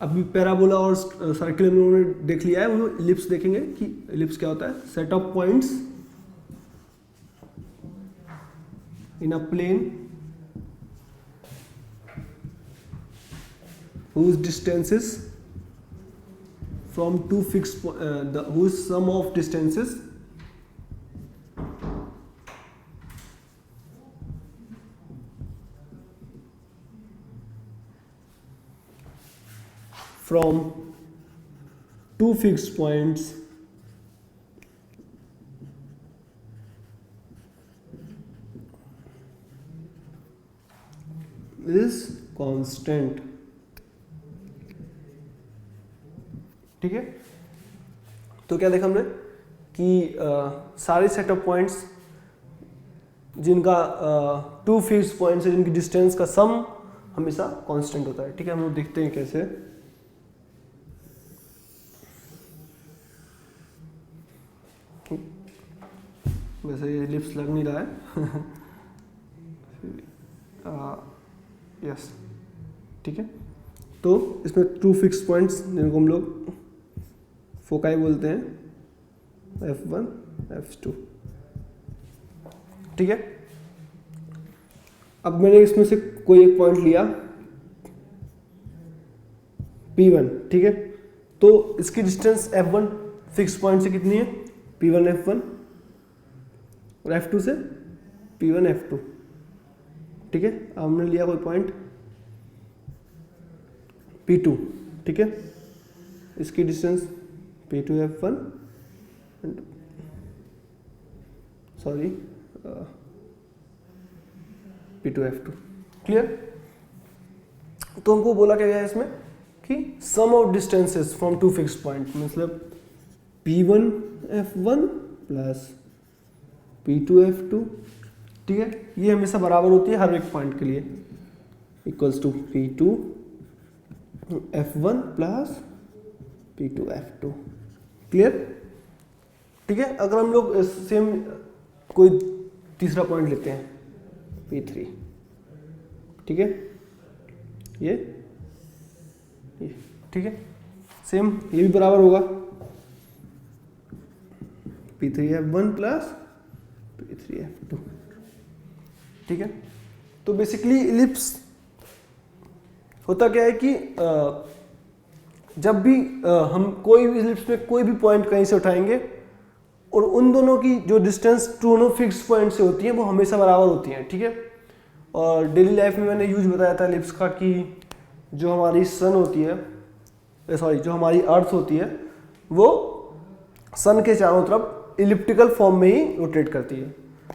अभी पैराबोला और सर्किल में उन्होंने देख लिया है, वो इलिप्स देखेंगे कि इलिप्स क्या होता है। Set of points in a plane whose distances from two fixed whose sum of distances from two fixed points is constant। ठीक है, तो क्या देखा हमने कि सारे सेट ऑफ पॉइंट्स जिनका टू फिक्स्ड पॉइंट्स है, जिनकी डिस्टेंस का सम हमेशा कांस्टेंट होता है। ठीक है, हम लोग देखते हैं कैसे। वैसे ये लिप्स लग नहीं रहा है यस ठीक है, तो इसमें टू फिक्स्ड पॉइंट्स जिनको हम लोग फोकाई बोलते हैं, F1 F2। ठीक है, अब मैंने इसमें से कोई एक पॉइंट लिया P1। ठीक है, तो इसकी डिस्टेंस F1 फिक्स पॉइंट से कितनी है, P1 F1, और F2 से P1 F2। ठीक है, अब हमने लिया कोई पॉइंट P2। ठीक है, इसकी distance P2 F1 sorry P2 F2। Clear. तो हमको बोला क्या गया है इसमें कि sum of distances from two fixed point, मतलब P1 F1 plus P2 F2। ठीक है, ये हमेशा बराबर होती है हर एक पॉइंट के लिए, equals to P2 F1 plus P2 F2। Clear. ठीक है, अगर हम लोग सेम कोई तीसरा पॉइंट लेते हैं P3। ठीक है, ये ठीक है, सेम ये भी बराबर होगा P3 F1 plus P3 F2। ठीक है, तो बेसिकली इलिप्स होता क्या है कि जब भी हम कोई भी इलिप्स में कोई भी पॉइंट कहीं से उठाएंगे और उन दोनों की जो डिस्टेंस दोनों फिक्स पॉइंट से होती है वो हमेशा बराबर होती हैं। ठीक है, और डेली लाइफ में मैंने यूज बताया था इलिप्स का कि जो हमारी सन होती है, सॉरी जो हमारी अर्थ होती है, वो सन के चारों तरफ इलिप्टिकल फॉर्म में ही रोटेट करती है।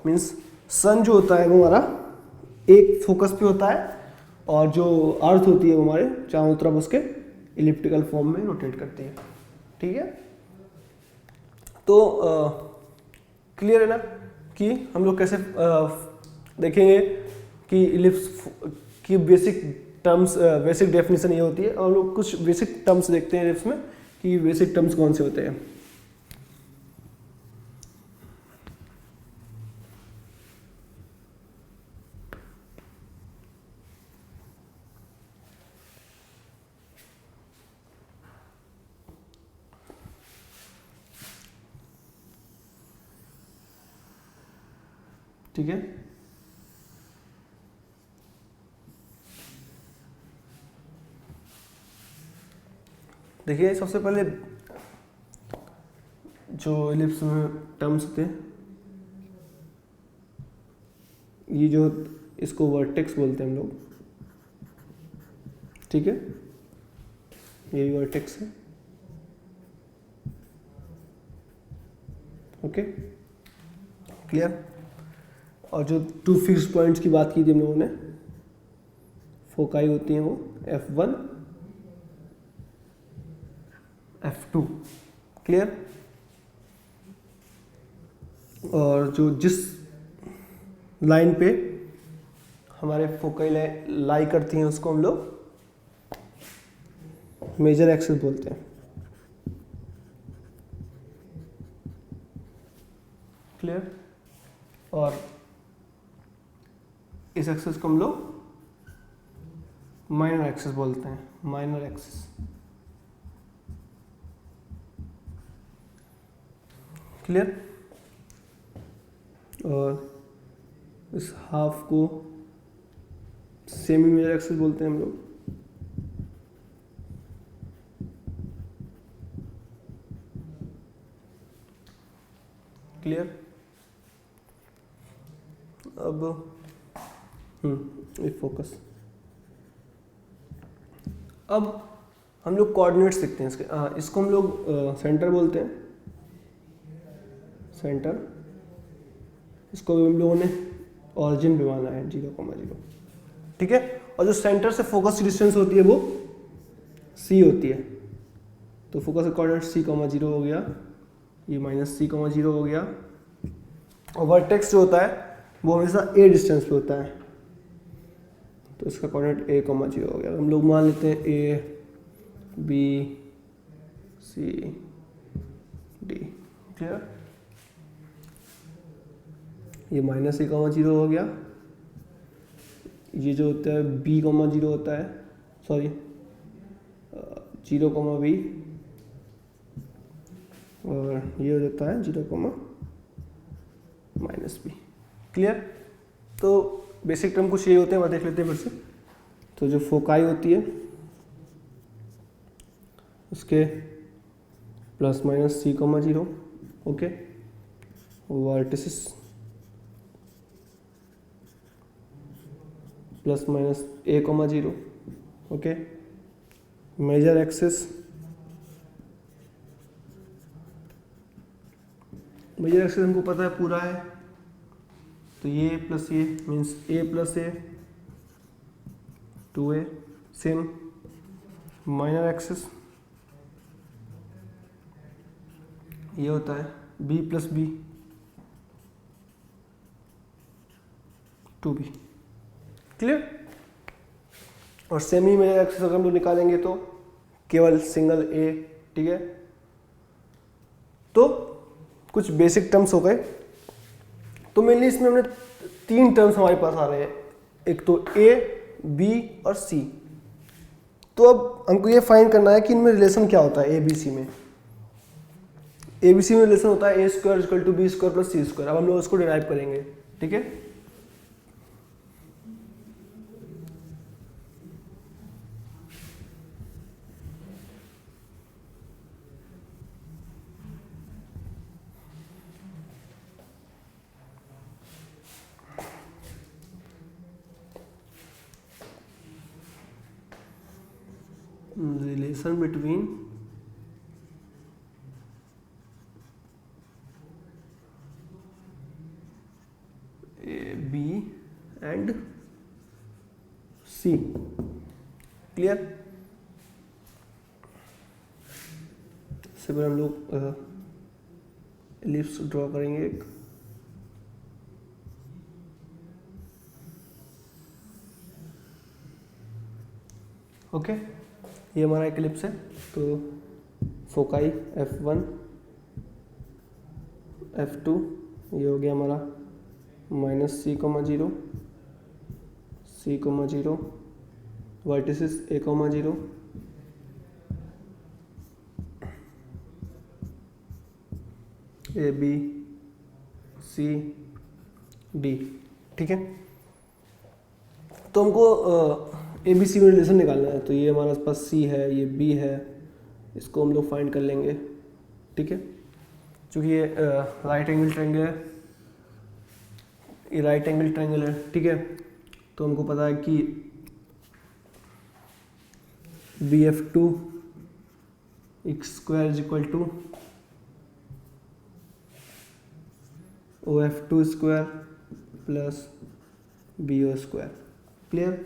मीन्स सन जो होता है वो हमारा एक फोकस पे होता है, और जो अर्थ होती है वो हमारे चारों तरफ उसके इलिप्टिकल फॉर्म में रोटेट करती है। ठीक है, तो क्लियर है ना कि हम लोग कैसे देखेंगे कि इलिप्स की बेसिक टर्म्स, बेसिक डेफिनेशन ये होती है, और हम लोग कुछ बेसिक टर्म्स देखते हैं इलिप्स में कि बेसिक टर्म्स कौन से होते हैं। ठीक है, देखिए सबसे पहले जो इलिप्स में टर्म्स होते हैं, ये जो इसको वर्टेक्स बोलते हैं हम लोग। ठीक है, यही वर्टेक्स है। Okay, clear. और जो टू फिक्स्ड पॉइंट्स की बात की थी हम लोगों ने, फोकाई होती हैं वो F1 F2। क्लियर। और जो जिस लाइन पे हमारे फोकाई लाई करती हैं उसको हम लोग मेजर एक्सिस बोलते हैं। क्लियर। और इस एक्सिस को हम लोग माइनर एक्सिस बोलते हैं, माइनर एक्सिस। क्लियर? और इस हाफ को सेमी मेजर एक्सिस बोलते हैं हम लोग। क्लियर? अब एक फोकस। अब हम लोग कोऑर्डिनेट्स लिखते हैं इसके। इसको हम लोग सेंटर बोलते हैं, सेंटर। इसको भी हम लोगों ने ऑरिजिन पे माना है 0,0, ठीक है। और जो सेंटर से फोकस की डिस्टेंस होती है वो c होती है। तो फोकस का कोऑर्डिनेट c,0 हो गया, ये -c,0 हो गया। और वर्टेक्स जो होता है वो हमेशा a डिस्टेंस पे होता है, तो इसका कोऑर्डिनेट a,0 हो गया। हम लोग मान लेते हैं a b c d। Clear? ये -a,0 हो गया। ये जो होता है b,0 होता है, सॉरी 0,b, और ये हो जाता है 0,-b। क्लियर? तो बेसिक टर्म कुछ ये होते हैं, मैं देख लेते हैं फिर से। तो जो फोकाई होती है उसके ±c,0, okay. Vertices ±a,0, okay. Major axis, major axis हमको पता है पूरा है, तो ये प्लस ये means a + a 2a। Same minor axis ये होता है b + b 2b। क्लियर? और सेमी मेजर एक्सिस अगर हम लोग निकालेंगे तो केवल सिंगल a, ठीक है। तो कुछ बेसिक टर्म्स हो गए। तो मेनली इसमें हमने 3 टर्म्स हमारे पास आ रहे हैं, एक तो a, b और c। तो अब हमको ये फाइंड करना है कि इनमें रिलेशन क्या होता है abc में। abc में रिलेशन होता है a² = b² + c²। अब हम लोग उसको डिराइव करेंगे, ठीक है। Relation between A B and C. Clear? इससे पहले हम लोग एलिप्स ड्रॉ करेंगे एक। ओके, ये हमारा एक एलिप्स है। तो फोकाई f1 f2, ये हो गया हमारा -c,0 c,0, vertices a,0, a b c d, ठीक है। तो हमको ए बी सी में रिलेशन निकालना है। तो ये हमारे पास सी है, ये बी है, इसको हम लोग फाइंड कर लेंगे, ठीक है। क्योंकि ये राइट एंगल ट्रायंगल है, ये राइट एंगल ट्रायंगल है, ठीक है। तो हमको पता है कि BF2 x² = OF2² + BO²। Clear?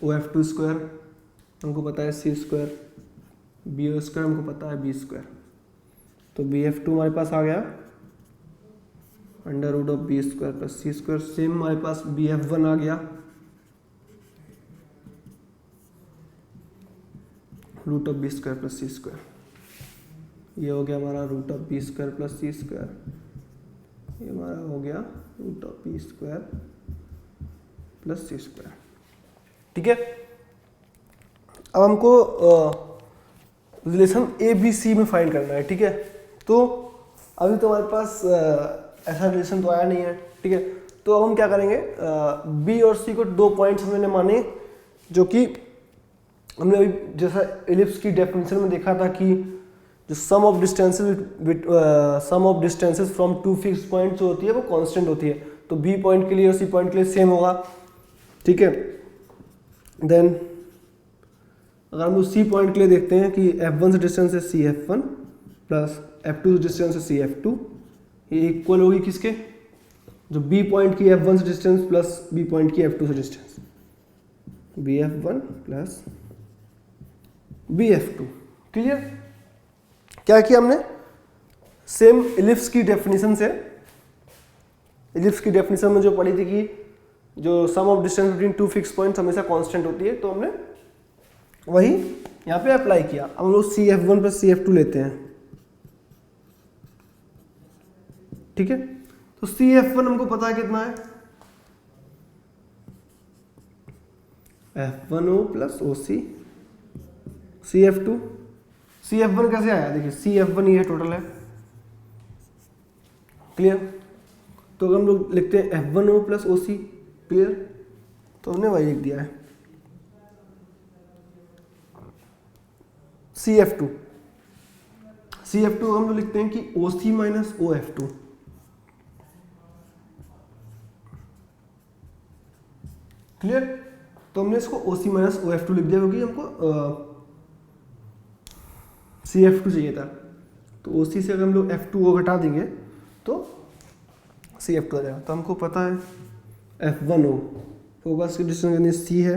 OF2² हमको पता है c², BO² हमको पता है b²। तो BF2 हमारे पास आ गया √b² + c²। सेम हमारे पास BF1 आ गया √b² + c²। ये हो गया हमारा √b² + c²। ये हमारा हो गया √b² + c²। ठीक है। अब हमको रिलेशन ए बी सी में फाइंड करना है, ठीक है। तो अभी तो हमारे पास ऐसा रिलेशन तो आया नहीं है, ठीक है। तो अब हम क्या करेंगे, बी और सी को 2 पॉइंट्स हमने माने, जो कि हमने अभी जैसा एलिप्स की डेफिनेशन में देखा था कि जो sum of distances from 2 fix point जो होती है वो कांस्टेंट होती है। तो बी पॉइंट के लिए और सी पॉइंट के लिए सेम होगा, ठीक है। देन अगर हम लोग सी पॉइंट के लिए देखते हैं कि f1 से डिस्टेंस है सी f1 प्लस f2 से डिस्टेंस है सी f2, ये इक्वल होगी किसके, जो बी पॉइंट की f1 से डिस्टेंस प्लस बी पॉइंट की f2 से distance, bf1 plus bf2। Clear? क्या किया हमने, सेम इलिप्स की डेफिनेशन से, इलिप्स की डेफिनेशन में जो पढ़ी थी कि जो sum of distance between 2 fix points हमेशा कांस्टेंट होती है, तो हमने वही यहाँ पे अप्लाई किया। अब हम लोग CF1 प्लस CF2 लेते हैं, ठीक है। तो CF1 हमको पता है कितना है, F1O plus OC, CF2, CF1 कैसे आया, देखिए CF1 ये टोटल है, क्लियर। तो अगर हम लोग लिखते हैं F1O प्लस OC, क्लियर, तो हमने वही लिख दिया है। CF2 हम लोग लिखते हैं कि OC माइनस OF2, क्लियर। तो हमने इसको OC माइनस OF2 लिख दिया क्योंकि हमको CF2 चाहिए था। तो OC से अगर हम लोग F2 को घटा देंगे तो CF2 आ जाएगा। तो हमको पता है F1O फोकस की डिस्टेंस यानी C है,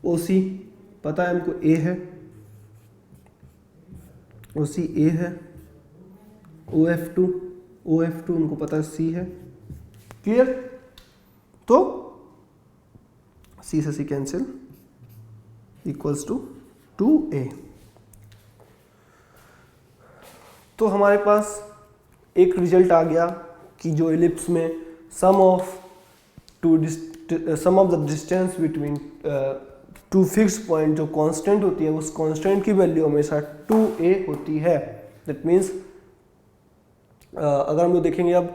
OC पता है हमको A है, OC A है, OF2 हमको पता है C है, क्लियर। तो C से C cancel, equals to 2A। तो हमारे पास एक रिजल्ट आ गया कि जो एलिप्स में sum of the distance between 2 fix point जो कांस्टेंट होती है, उस कांस्टेंट की वैल्यू हमेशा 2A होती है। दैट मीन्स अगर हम लोग देखेंगे अब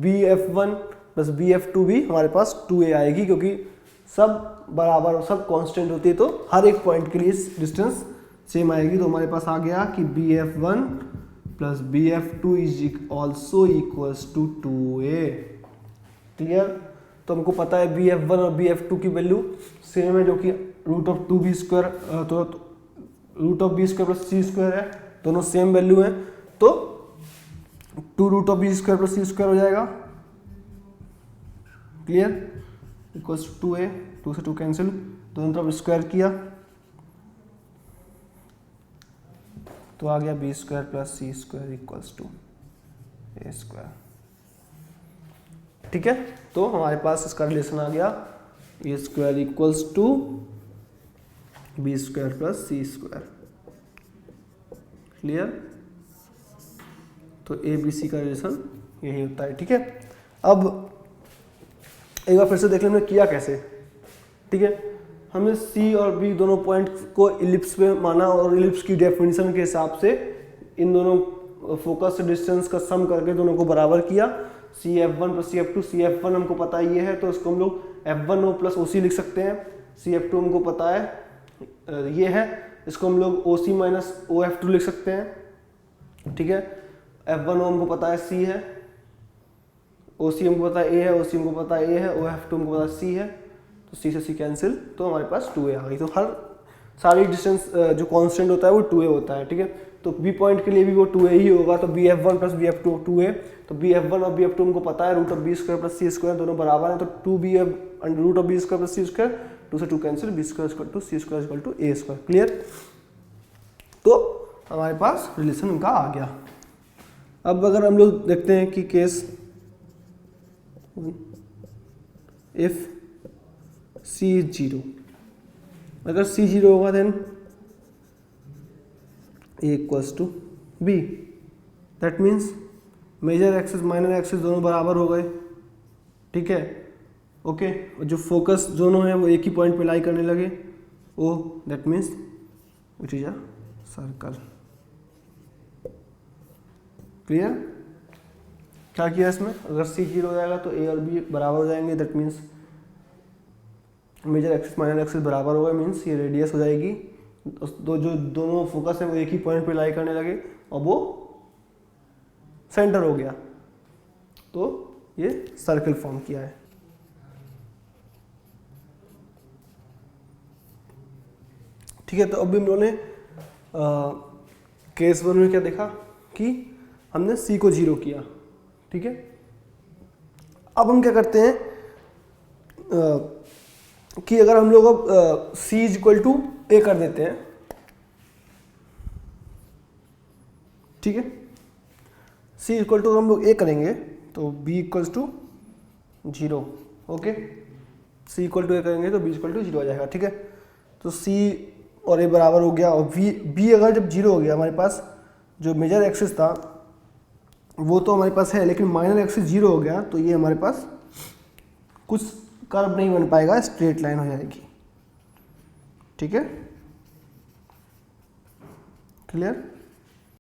BF1 प्लस BF2 भी हमारे पास 2A आएगी, क्योंकि सब बराबर सब कांस्टेंट होती है, तो हर एक पॉइंट के लिए डिस्टेंस सेम आएगी। तो हमारे पास आ गया कि BF1 plus BF2 is also equals to 2A, clear. तो हमको पता है BF1 और BF2 की वैल्यू सेम है, जो कि रूट ऑफ 2B स्क्वायर, तो root of B square plus C square है, दोनों सेम वैल्यू है। तो 2 root of B square plus C square हो जाएगा, क्लियर, इक्वल्स टू 2A, 2 से 2 कैंसिल, दोनों तरफ स्क्वायर किया तो आ गया B square plus C square equals to A square, ठीक है। तो हमारे पास इसका रिलेशन आ गया A square equals to B square plus C square, clear. तो ABC का रिलेशन यही होता है, ठीक है। अब एक बार फिर से देख लें हमने किया कैसे, ठीक है। हमने C और B दोनों पॉइंट को इलिप्स में माना और इलिप्स की डेफिनेशन के हिसाब से इन दोनों फोकस डिस्टेंस का सम करके दोनों को बराबर किया। CF1 प्लस CF2, CF1 हमको पता है ये है, तो इसको हम लोग F1O प्लस OC लिख सकते हैं। CF2 हमको पता है ये है, इसको हम लोग OC माइनस OF2 लिख सकते हैं, ठीक है। F1O हमको पता है C है, OC हमको पता है A है, OC हमको पता है A है, OF2 हमको पता है C है, तो C से C कैंसिल, तो हमारे पास 2A आ गई। तो हर सारी डिस्टेंस जो कांस्टेंट होता है वो 2A होता है, ठीक है। तो B पॉइंट के लिए भी वो 2A ही होगा, तो BF1 प्लस BF2 2A। तो BF1 और BF2 हमको पता है root of B square plus C square दोनों बराबर है, तो 2BF root of B square plus C square, 2 से 2 cancel, B square equal to C square equal to A square, clear. तो हमारे पास रिलेशन उनका आ गया। अब अगर हम लोग देखते हैं कि केस इफ C is 0, अगर C 0 होगा then A equals to B, that means major axis minor axis दोनों बराबर हो गए, ठीक है। ओके, और जो फोकस दोनों है वो एक ही पॉइंट पे लाई करने लगे, oh that means it is a circle. Clear? क्या किया इसमें, अगर सी 0 हो जाएगा तो ए और बी बराबर हो जाएंगे, that means major axis minor axis बराबर होगा, मीन्स ये रेडियस हो जाएगी। जो दोनों फोकस है वो एक ही पॉइंट पे लाई करने लगे और वो सेंटर हो गया, तो ये सर्कल फॉर्म किया है। ठीक है, तो अभी हम लोगों ने केस 1 में क्या देखा कि हमने सी को 0 किया। ठीक है, अब हम क्या करते हैं कि अगर हम लोग अब सी इज इक्वल टू ए कर देते हैं, ठीक है, सी इक्वल टू हम लोग ए करेंगे तो B equals to 0। Okay, C equal to A करेंगे तो बी इक्वल टू 0 आ जाएगा। ठीक है, तो सी और ए बराबर हो गया, और बी अगर जब 0 हो गया, हमारे पास जो मेजर एक्सिस था वो तो हमारे पास है, लेकिन माइनर एक्सिस 0 हो गया तो ये हमारे पास कुछ कर्व नहीं बन पाएगा, स्ट्रेट लाइन हो जाएगी। ठीक है, क्लियर?